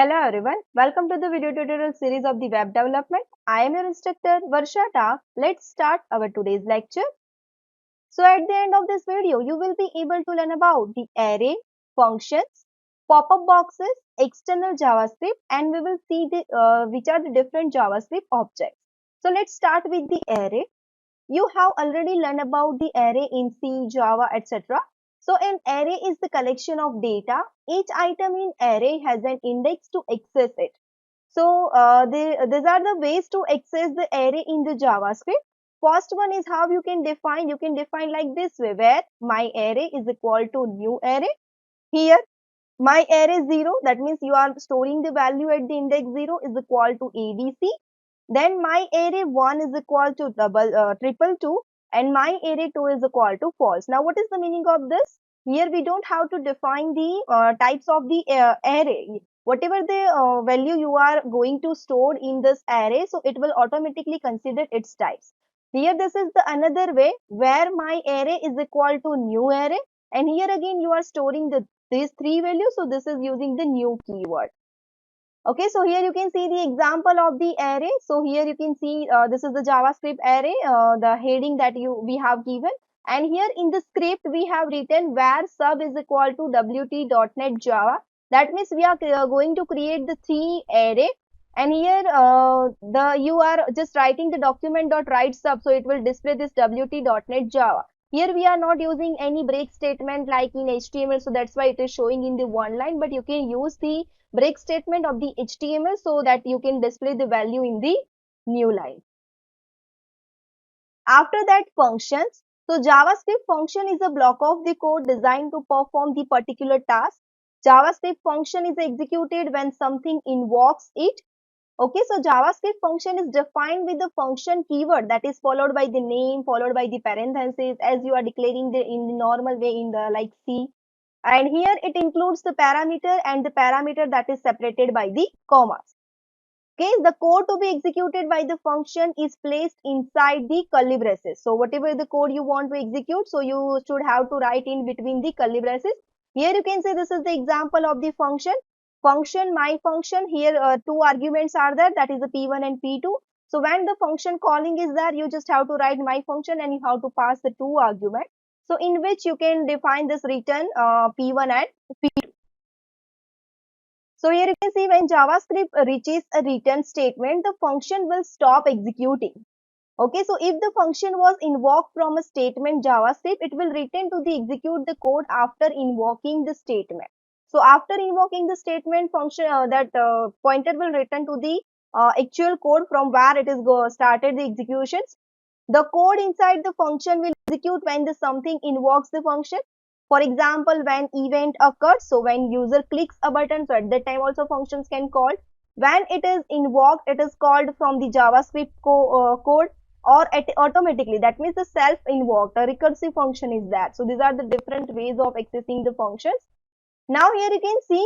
Hello everyone, welcome to the video tutorial series of the web development. I am your instructor Varshata. Let's start our today's lecture. So at the end of this video, you will be able to learn about the array, functions, pop-up boxes, external JavaScript, and we will see which are the different JavaScript objects. So let's start with the array. You have already learned about the array in C, Java, etc. So an array is the collection of data. Each item in array has an index to access it. So these are the ways to access the array in the JavaScript. First one is how you can define. You can define like this way, where my array is equal to new array. Here my array 0, that means you are storing the value at the index 0 is equal to ABC. Then my array 1 is equal to triple 2 and my array 2 is equal to false. Now what is the meaning of this? Here we don't have to define the types of the array. Whatever the value you are going to store in this array, so it will automatically consider its types. Here this is the another way where my array is equal to new array, and here again you are storing these three values, so this is using the new keyword. Okay, so here you can see the example of the array. So here you can see this is the JavaScript array, the heading that we have given. And here in the script we have written where sub is equal to wt.net java. That means we are going to create the three array. And here you are just writing the document.write sub, so it will display this wt.net java. Here we are not using any break statement like in HTML, so that's why it is showing in the one line, but you can use the break statement of the HTML so that you can display the value in the new line. After that, functions. So JavaScript function is a block of the code designed to perform the particular task. JavaScript function is executed when something invokes it. Okay, so JavaScript function is defined with the function keyword that is followed by the name, followed by the parenthesis, as you are declaring in the normal way in the like C. And here it includes the parameter and the parameter that is separated by the commas. Okay, the code to be executed by the function is placed inside the curly braces. So whatever the code you want to execute, so you should have to write in between the curly braces. Here you can say this is the example of the function. Function, my function, here two arguments are there, that is the P1 and P2. So when the function calling is there, you just have to write my function and you have to pass the two arguments. So in which you can define this return P1 and P2. So here you can see when JavaScript reaches a return statement, the function will stop executing. Okay, so if the function was invoked from a statement JavaScript, it will return to the execute the code after invoking the statement. So after invoking the statement function, that pointer will return to the actual code from where it is started the executions. The code inside the function will execute when the something invokes the function. For example, when event occurs, so when user clicks a button, so at that time also functions can call. When it is invoked, it is called from the JavaScript code or automatically. That means the self-invoked, a recursive function is that. So these are the different ways of accessing the functions. Now here you can see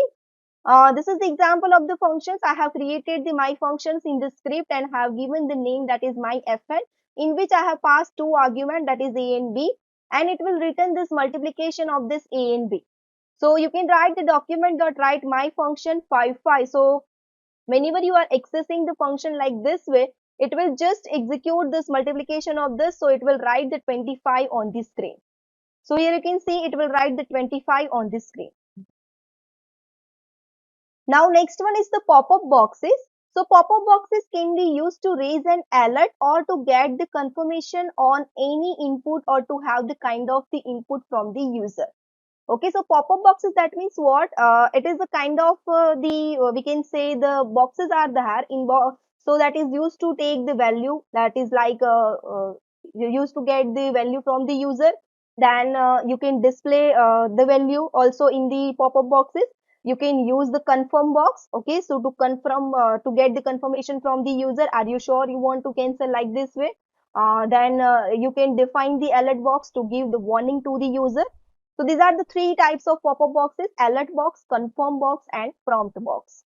this is the example of the functions. I have created the my functions in the script and have given the name that is my fn, in which I have passed two arguments, that is a and b, and it will return this multiplication of this a and b. So you can write the document.write my function 5. So whenever you are accessing the function like this way, it will just execute this multiplication of this, so it will write the 25 on the screen. So here you can see it will write the 25 on the screen. Now next one is the pop-up boxes. So pop-up boxes can be used to raise an alert or to get the confirmation on any input or to have the kind of the input from the user. Okay, so pop-up boxes, that means what? It is a kind of we can say the boxes are there in so that is used to take the value, that is like you used to get the value from the user. Then you can display the value also in the pop-up boxes. You can use the confirm box. Okay, so to confirm to get the confirmation from the user, are you sure you want to cancel like this way? Then you can define the alert box to give the warning to the user. So these are the three types of pop-up boxes: alert box, confirm box, and prompt box.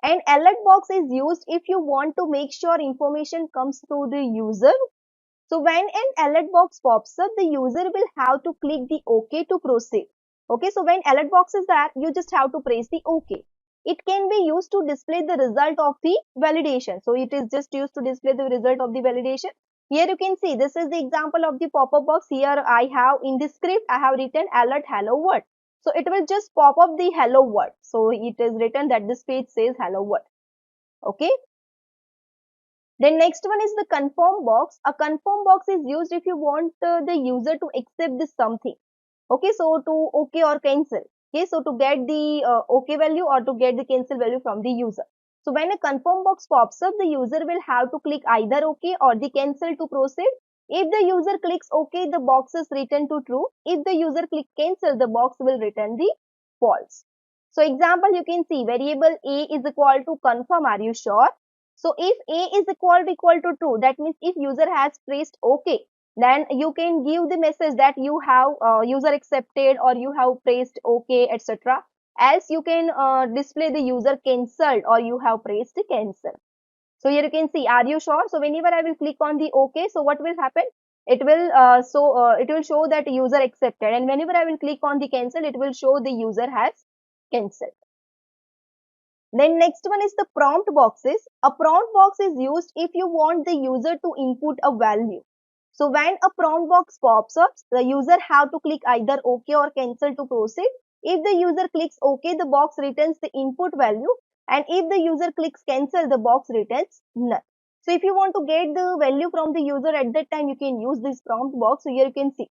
An alert box is used if you want to make sure information comes to the user. So when an alert box pops up, the user will have to click the OK to proceed. Okay, so when alert box is there, you just have to press the OK. It can be used to display the result of the validation. So it is just used to display the result of the validation. Here you can see this is the example of the pop-up box. Here I have in the script, I have written alert hello world. So it will just pop up the hello world. So it is written that this page says hello world. Okay. Then next one is the confirm box. A confirm box is used if you want the user to accept this something. Okay, so to OK or cancel. Okay, so to get the OK value or to get the cancel value from the user. So when a confirm box pops up, the user will have to click either OK or the cancel to proceed. If the user clicks OK, the box is written to true. If the user clicks cancel, the box will return the false. So example, you can see variable A is equal to confirm, are you sure? So if A is equal to true, that means if user has pressed OK, then you can give the message that you have user accepted or you have pressed OK, etc. Else you can display the user cancelled or you have pressed cancel. So here you can see, are you sure? So whenever I will click on the OK, so what will happen? It will it will show that user accepted, and whenever I will click on the cancel, it will show the user has cancelled. Then next one is the prompt boxes. A prompt box is used if you want the user to input a value. So when a prompt box pops up, the user have to click either OK or cancel to proceed. If the user clicks OK, the box returns the input value, and if the user clicks cancel, the box returns none. So if you want to get the value from the user at that time, you can use this prompt box. So here you can see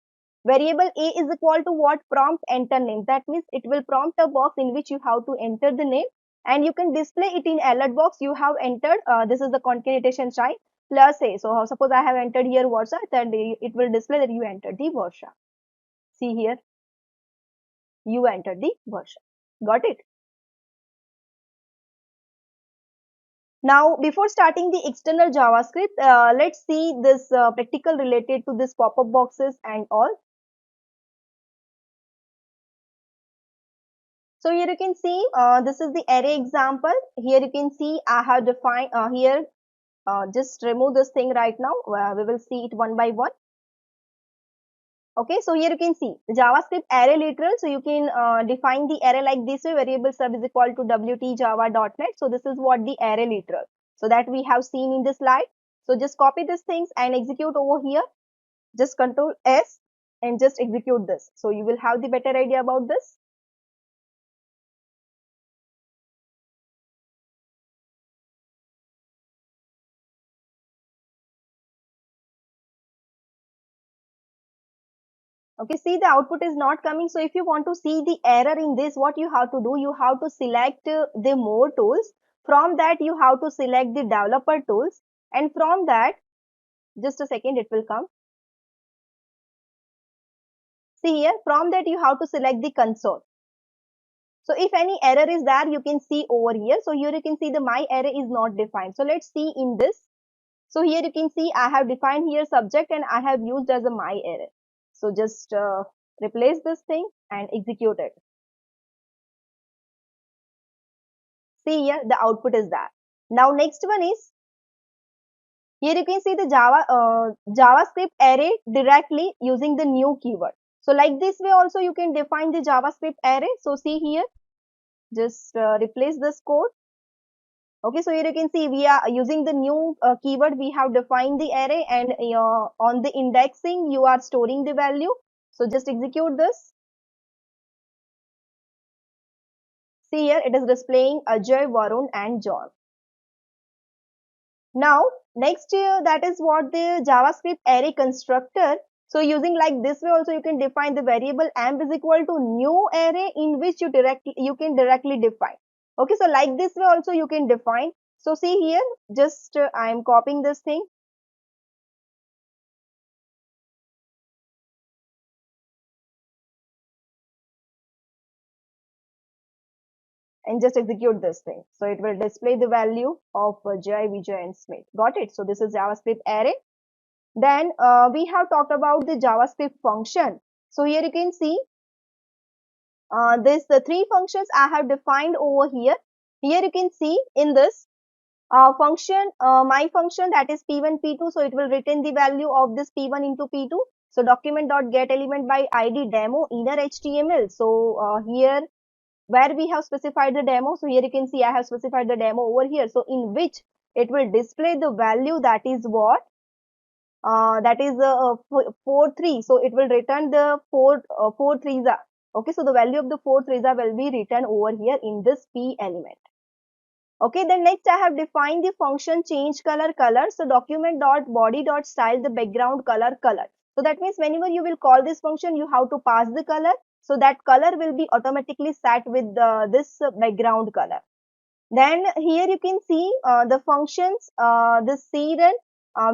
variable A is equal to what? Prompt enter name. That means it will prompt a box in which you have to enter the name, and you can display it in alert box. You have entered this is the concatenation sign plus A. So suppose I have entered here Varsha, then it will display that you entered the Varsha. See here, you entered the Varsha. Got it? Now before starting the external JavaScript, let's see this practical related to this pop-up boxes and all. So here you can see this is the array example. Here you can see I have defined here. Just remove this thing right now. We will see it one by one. Okay, so here you can see the JavaScript array literal. So you can define the array like this way. Variable sub is equal to wtjava.net. So this is what the array literal. So that we have seen in this slide. So just copy these things and execute over here. Just Control S and just execute this. So you will have the better idea about this. Okay, see the output is not coming. So if you want to see the error in this, what you have to do, you have to select the more tools. From that, you have to select the developer tools. And from that, just a second, it will come. See here, from that, you have to select the console. So if any error is there, you can see over here. So here you can see the my array is not defined. So let's see in this. So here you can see I have defined here subject and I have used as a my array. So just replace this thing and execute it. See here, the output is that. Now next one is, here you can see the JavaScript array directly using the new keyword. So like this way also you can define the JavaScript array. So see here, just replace this code. Okay, so here you can see we are using the new keyword. We have defined the array, and on the indexing you are storing the value. So just execute this. See here, it is displaying Ajay, Varun and John. Now next that is what the JavaScript array constructor. So using like this way also you can define the variable amp is equal to new array in which you can directly define. Okay, so like this way also you can define. So see here, just I am copying this thing and just execute this thing. So it will display the value of Jai, Vijay and Smith. Got it? So this is JavaScript array. Then we have talked about the JavaScript function. So here you can see the three functions I have defined over here. Here you can see in this function, my function, that is P1, P2. So it will return the value of this P1 into P2. So document.getElement by ID demo inner HTML. So here where we have specified the demo. So here you can see I have specified the demo over here. So in which it will display the value that is what? That is 4 3. So it will return the 4 threes. Okay, so the value of the 4 threes will be written over here in this P element. Okay, then next I have defined the function change color. So document dot body dot style the background color. So that means whenever you will call this function, you have to pass the color. So that color will be automatically set with this background color. Then here you can see the functions, the crun.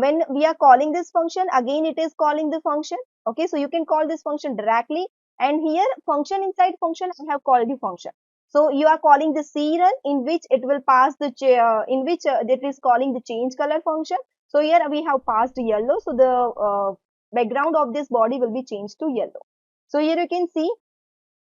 When we are calling this function, again it is calling the function. Okay, so you can call this function directly. And here function inside function, I have called the function. So you are calling the crun in which it will pass the, in which it is calling the change color function. So here we have passed yellow. So the background of this body will be changed to yellow. So here you can see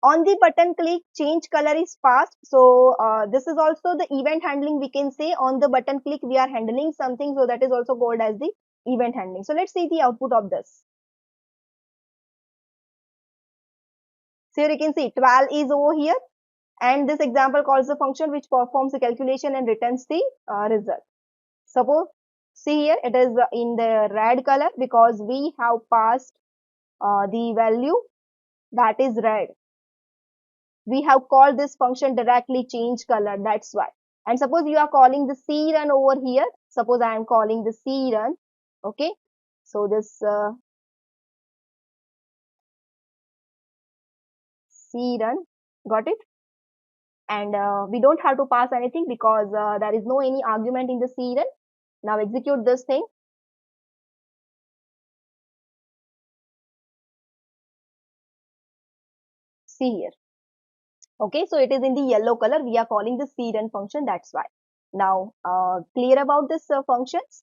on the button click, change color is passed. So this is also the event handling. We can say on the button click, we are handling something. So that is also called as the event handling. So let's see the output of this. So here you can see 12 is over here. And this example calls the function which performs the calculation and returns the result. Suppose, see here, it is in the red color because we have passed the value that is red. We have called this function directly change color, that's why. And suppose you are calling the crun over here. Suppose I am calling the crun. Okay, so this crun, got it? And we don't have to pass anything because there is no any argument in the crun. Now execute this thing. See here. Okay, so it is in the yellow color. We are calling the crun function, that's why. Now clear about this functions.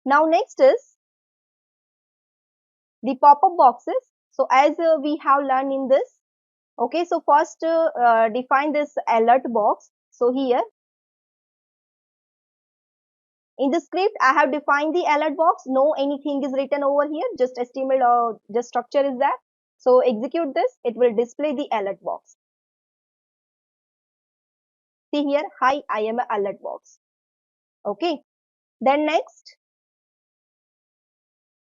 Now next is the pop-up boxes. So as we have learned in this, okay, so first define this alert box. So here in the script, I have defined the alert box. No anything is written over here, just HTML or just structure is there. So execute this, it will display the alert box. See here, hi, I am an alert box. Okay, then next,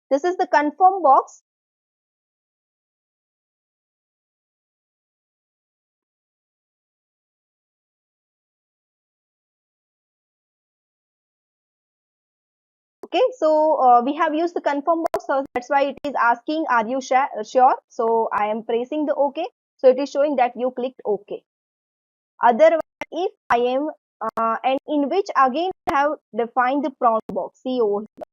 this is the confirm box. Okay, so we have used the confirm box, so that's why it is asking, are you sure? So I am pressing the OK. So it is showing that you clicked OK. Otherwise, if I am, and in which again I have defined the prompt box, see over here.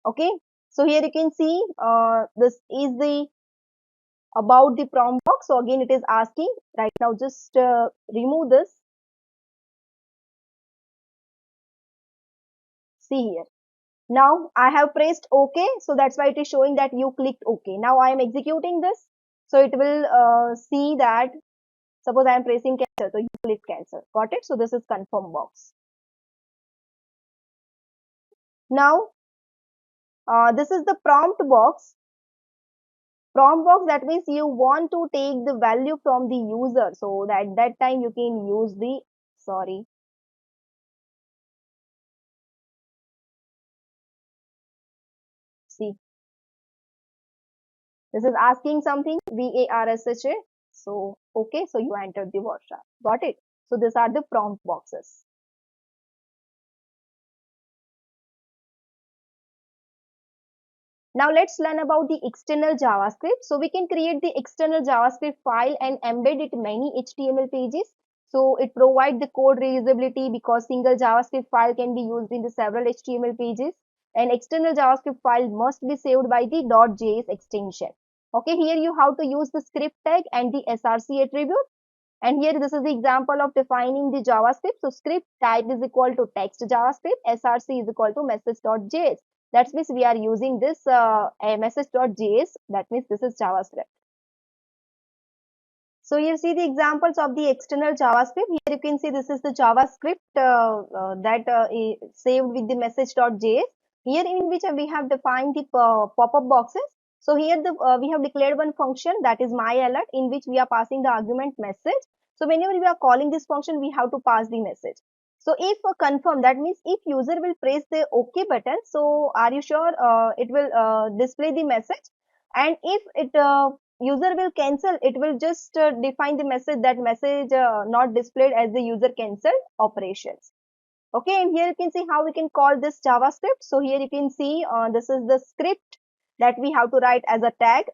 Okay, so here you can see this is the about the prompt box. So again it is asking right now, just remove this. See here. Now I have pressed OK. So that's why it is showing that you clicked OK. Now I am executing this. So it will see that suppose I am pressing cancel. So you click cancel. Got it? So this is confirm box. Now this is the prompt box. Prompt box, that means you want to take the value from the user. So that time you can use the, sorry. See. This is asking something, VARSHA. So, okay, so you entered the Varsha. Got it? So, these are the prompt boxes. Now, let's learn about the external JavaScript. So, we can create the external JavaScript file and embed it many HTML pages. So, it provides the code reusability because single JavaScript file can be used in the several HTML pages. An external JavaScript file must be saved by the .js extension. Okay, here you have to use the script tag and the src attribute. And here this is the example of defining the JavaScript. So script type is equal to text JavaScript, src is equal to message.js. That means we are using this message.js. That means this is JavaScript. So you see the examples of the external JavaScript. Here you can see this is the JavaScript that is saved with the message.js. Here in which we have defined the pop-up boxes. So here we have declared one function, that is myAlert, in which we are passing the argument message. So whenever we are calling this function, we have to pass the message. So if confirm, that means if user will press the OK button, so are you sure it will display the message? And if it user will cancel, it will just define the message, that message not displayed as the user cancelled operations. Okay, and here you can see how we can call this JavaScript. So here you can see this is the script that we have to write as a tag.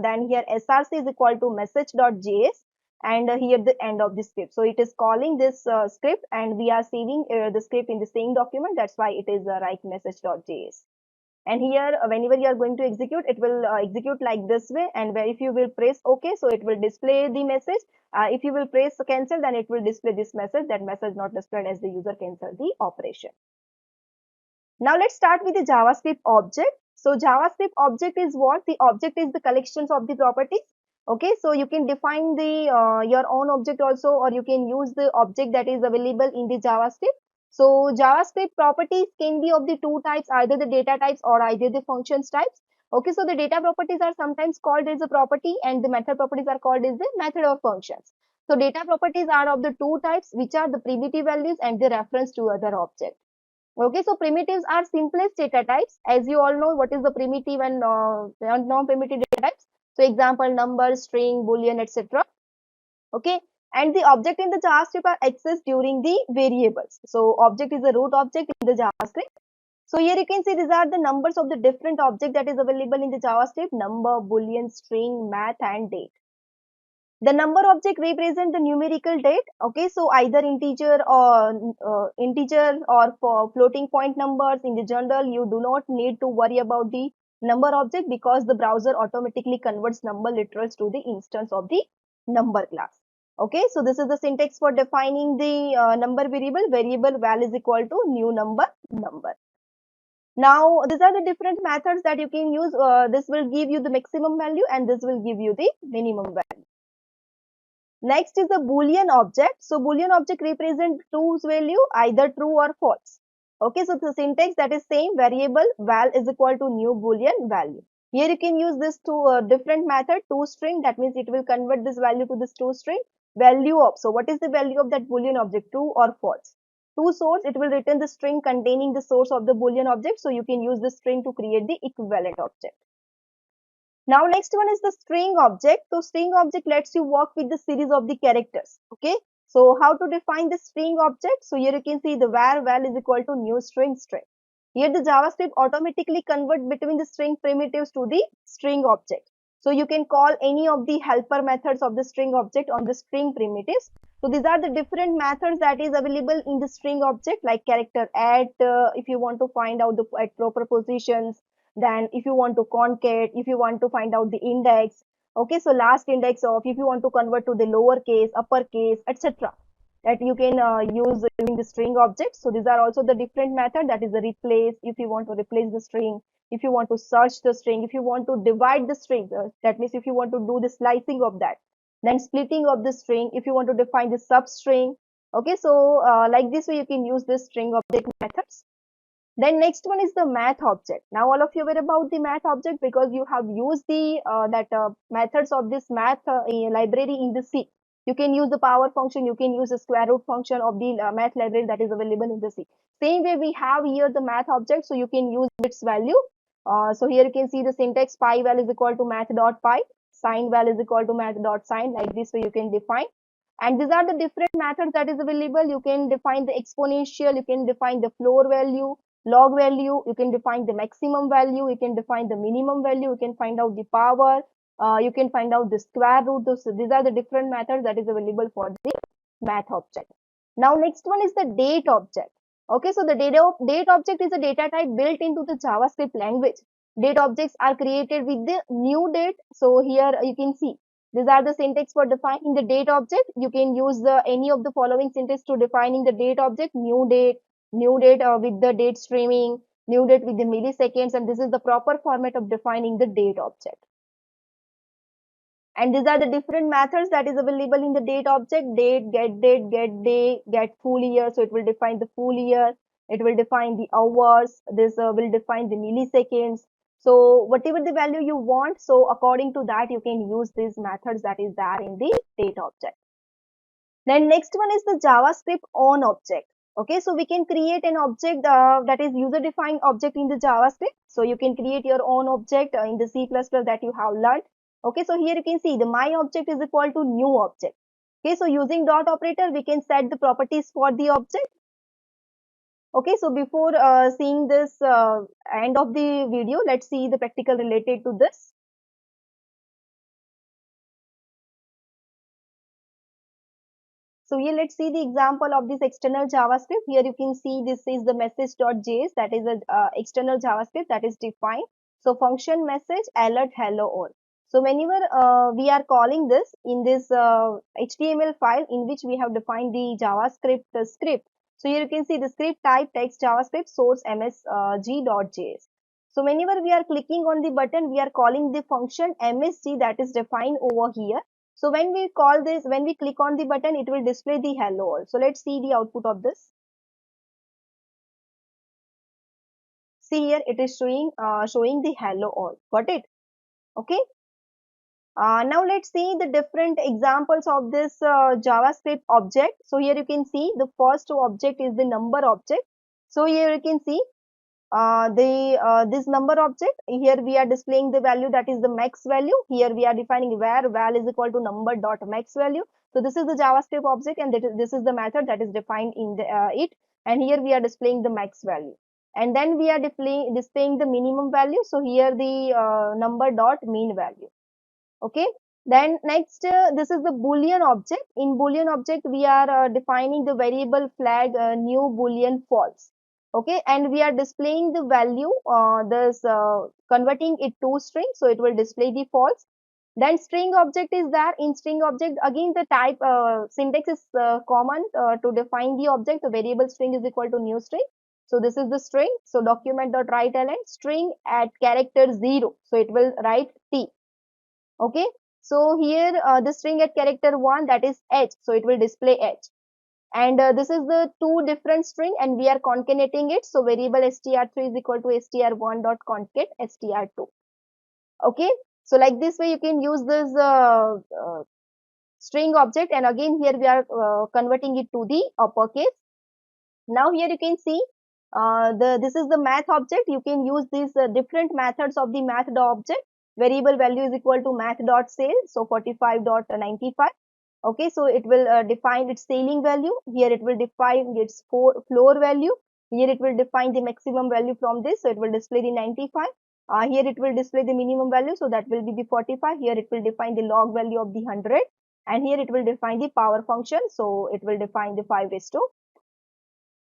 Then here src is equal to message.js, and here the end of the script. So it is calling this script, and we are saving the script in the same document. That's why it is write message.js. And here whenever you are going to execute, it will execute like this way, and where if you will press OK, so it will display the message. If you will press cancel, then it will display this message, that message not displayed as the user cancel the operation. Now let's start with the JavaScript object. So JavaScript object is what? The object is the collections of the properties. Okay, so you can define the your own object also, or you can use the object that is available in the JavaScript. So JavaScript properties can be of the two types, either the data types or either the functions types. Okay, so the data properties are sometimes called as a property, and the method properties are called as the method or functions. So data properties are of the two types, which are the primitive values and the reference to other object. Okay, so primitives are simplest data types. As you all know, what is the primitive and non-primitive data types? So example, number, string, boolean, etc. Okay, and the object in the JavaScript are accessed during the variables. So object is a root object in the JavaScript. So here you can see these are the numbers of the different object that is available in the JavaScript: number, boolean, string, math, and date. The number object represent the numerical date. Okay, so either integer or for floating point numbers. In the general, you do not need to worry about the number object, because the browser automatically converts number literals to the instance of the number class. Okay, so this is the syntax for defining the number variable. Variable val is equal to new number number. Now these are the different methods that you can use. This will give you the maximum value, and this will give you the minimum value. Next is the Boolean object. So Boolean object represent true's value, either true or false. Okay, so the syntax that is same, variable val is equal to new Boolean value. Here you can use this to different method, toString, that means it will convert this value to this toString. Value of, so what is the value of that Boolean object, true or false? ToSource, it will return the string containing the source of the Boolean object, so you can use the string to create the equivalent object. Now next one is the string object. So string object lets you work with the series of the characters. Okay. So how to define the string object? So here you can see the var val is equal to new string string. Here the JavaScript automatically convert between the string primitives to the string object. So you can call any of the helper methods of the string object on the string primitives. So these are the different methods that is available in the string object, like character at, if you want to find out the at proper positions. Then if you want to concat, if you want to find out the index, okay, so last index of, if you want to convert to the lowercase, uppercase, etc., that you can use using the string object. So these are also the different method, that is the replace, if you want to replace the string, if you want to search the string, if you want to divide the string, that means if you want to do the slicing of that, then splitting of the string, if you want to define the substring. Okay, so like this way you can use this string object methods. Then next one is the math object. Now all of you aware about the math object, because you have used the methods of this math library in the C. You can use the power function, you can use the square root function of the math library that is available in the C. Same way we have here the math object, so you can use its value. So here you can see the syntax: pi val is equal to math dot pi, sine val is equal to math dot sine. Like this way you can define. And these are the different methods that is available. You can define the exponential, you can define the floor value, log value, you can define the maximum value, you can define the minimum value, you can find out the power, you can find out the square root. These are the different methods that is available for the math object. Now next one is the date object. Okay, so the date object is a data type built into the JavaScript language. Date objects are created with the new date. So here you can see these are the syntax for defining the date object. You can use any of the following syntax to defining the date object: new date with the date streaming, new date with the milliseconds, and this is the proper format of defining the date object. And these are the different methods that is available in the date object: date, get day, get full year, so it will define the full year. It will define the hours. This will define the milliseconds. So whatever the value you want, so according to that, you can use these methods that is there in the date object. Then next one is the JavaScript on object. Okay, so we can create an object that is user defined object in the JavaScript. So you can create your own object in the C++ that you have learned. Okay, so here you can see the my object is equal to new object. Okay, so using dot operator, we can set the properties for the object. Okay, so before seeing this end of the video, let's see the practical related to this. So here let's see the example of this external JavaScript. Here you can see this is the message.js, that is a external JavaScript that is defined. So function message alert hello all. So whenever we are calling this in this HTML file in which we have defined the JavaScript script. So here you can see the script type text JavaScript source msg.js. So whenever we are clicking on the button, we are calling the function msg that is defined over here. So when we call this, when we click on the button, it will display the hello all. So let's see the output of this. See here, it is showing the hello all. Got it? Okay. Now let's see the different examples of this JavaScript object. So here you can see the first object is the number object. So here you can see this number object. Here we are displaying the value that is the max value. Here we are defining where val is equal to number dot max value. So this is the JavaScript object, and this is the method that is defined in it. And here we are displaying the max value. And then we are displaying the minimum value. So here the number dot mean value. Okay. Then next, this is the Boolean object. In Boolean object, we are defining the variable flag new Boolean false. Okay, and we are displaying the value, this converting it to string, so it will display the false. Then string object is there. In string object, again the type syntax is common to define the object. The variable string is equal to new string. So this is the string. So document.writeLn string at character 0. So it will write T. Okay, so here the string at character 1, that is h, so it will display h. And this is the two different string, and we are concatenating it. So variable str3 is equal to str1 dot concate str2. Okay, so like this way you can use this string object, and again here we are converting it to the uppercase. Now here you can see this is the math object. You can use these different methods of the math object. Variable value is equal to math.sale, so 45.95. Okay, so it will define its sailing value. Here it will define its floor value. Here it will define the maximum value from this, so it will display the 95. Here it will display the minimum value, so that will be the 45. Here it will define the log value of the 100, and here it will define the power function, so it will define the 5 raised to.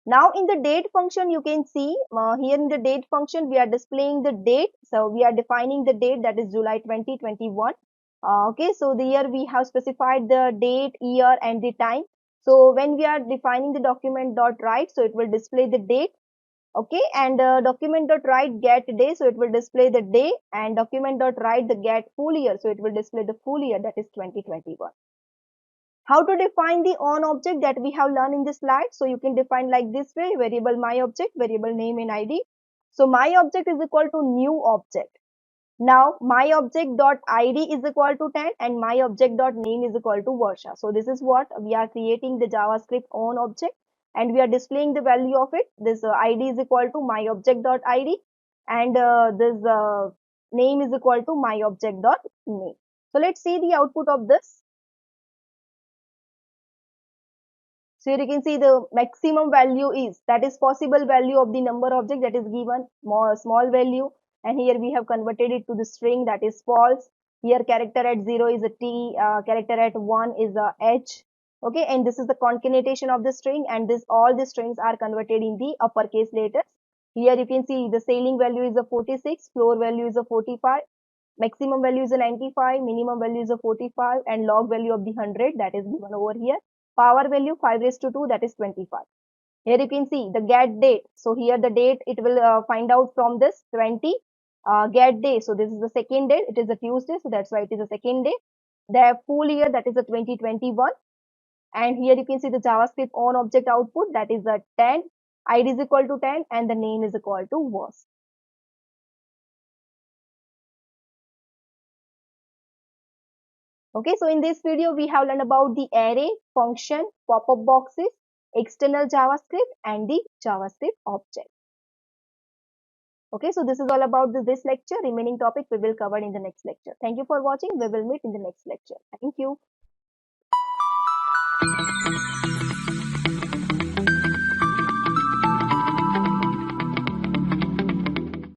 Now in the date function, you can see here in the date function, we are displaying the date. So we are defining the date, that is July 2021. Okay, so here we have specified the date, year, and the time. So when we are defining the document.write, so it will display the date. Okay, and document.write get day, so it will display the day, and document.write the get full year, so it will display the full year, that is 2021. How to define the on object that we have learned in this slide? So you can define like this way: variable my object, variable name and ID. So my object is equal to new object. Now my object dot ID is equal to 10 and my object dot name is equal to Varsha. So this is what we are creating, the JavaScript on object, and we are displaying the value of it. This ID is equal to my object dot ID, and this name is equal to my object dot name. So let's see the output of this. So here you can see the maximum value is, that is possible value of the number object, that is given small value, and here we have converted it to the string, that is false. Here character at 0 is a T, character at 1 is a H. Okay, and this is the concatenation of the string, and this all the strings are converted in the uppercase letters. Here you can see the sailing value is a 46, floor value is a 45, maximum value is a 95, minimum value is a 45, and log value of the 100, that is given over here. Power value 5 raised to 2, that is 25. Here you can see the get date. So here the date it will find out from this 20. Get day. So this is the second day. It is a Tuesday. So that's why it is a second day. The full year, that is a 2021. And here you can see the JavaScript on object output, that is a 10. id is equal to 10 and the name is equal to was. Okay, so in this video, we have learned about the array, function, pop-up boxes, external JavaScript, and the JavaScript object. Okay, so this is all about this lecture. Remaining topic we will cover in the next lecture. Thank you for watching. We will meet in the next lecture. Thank you.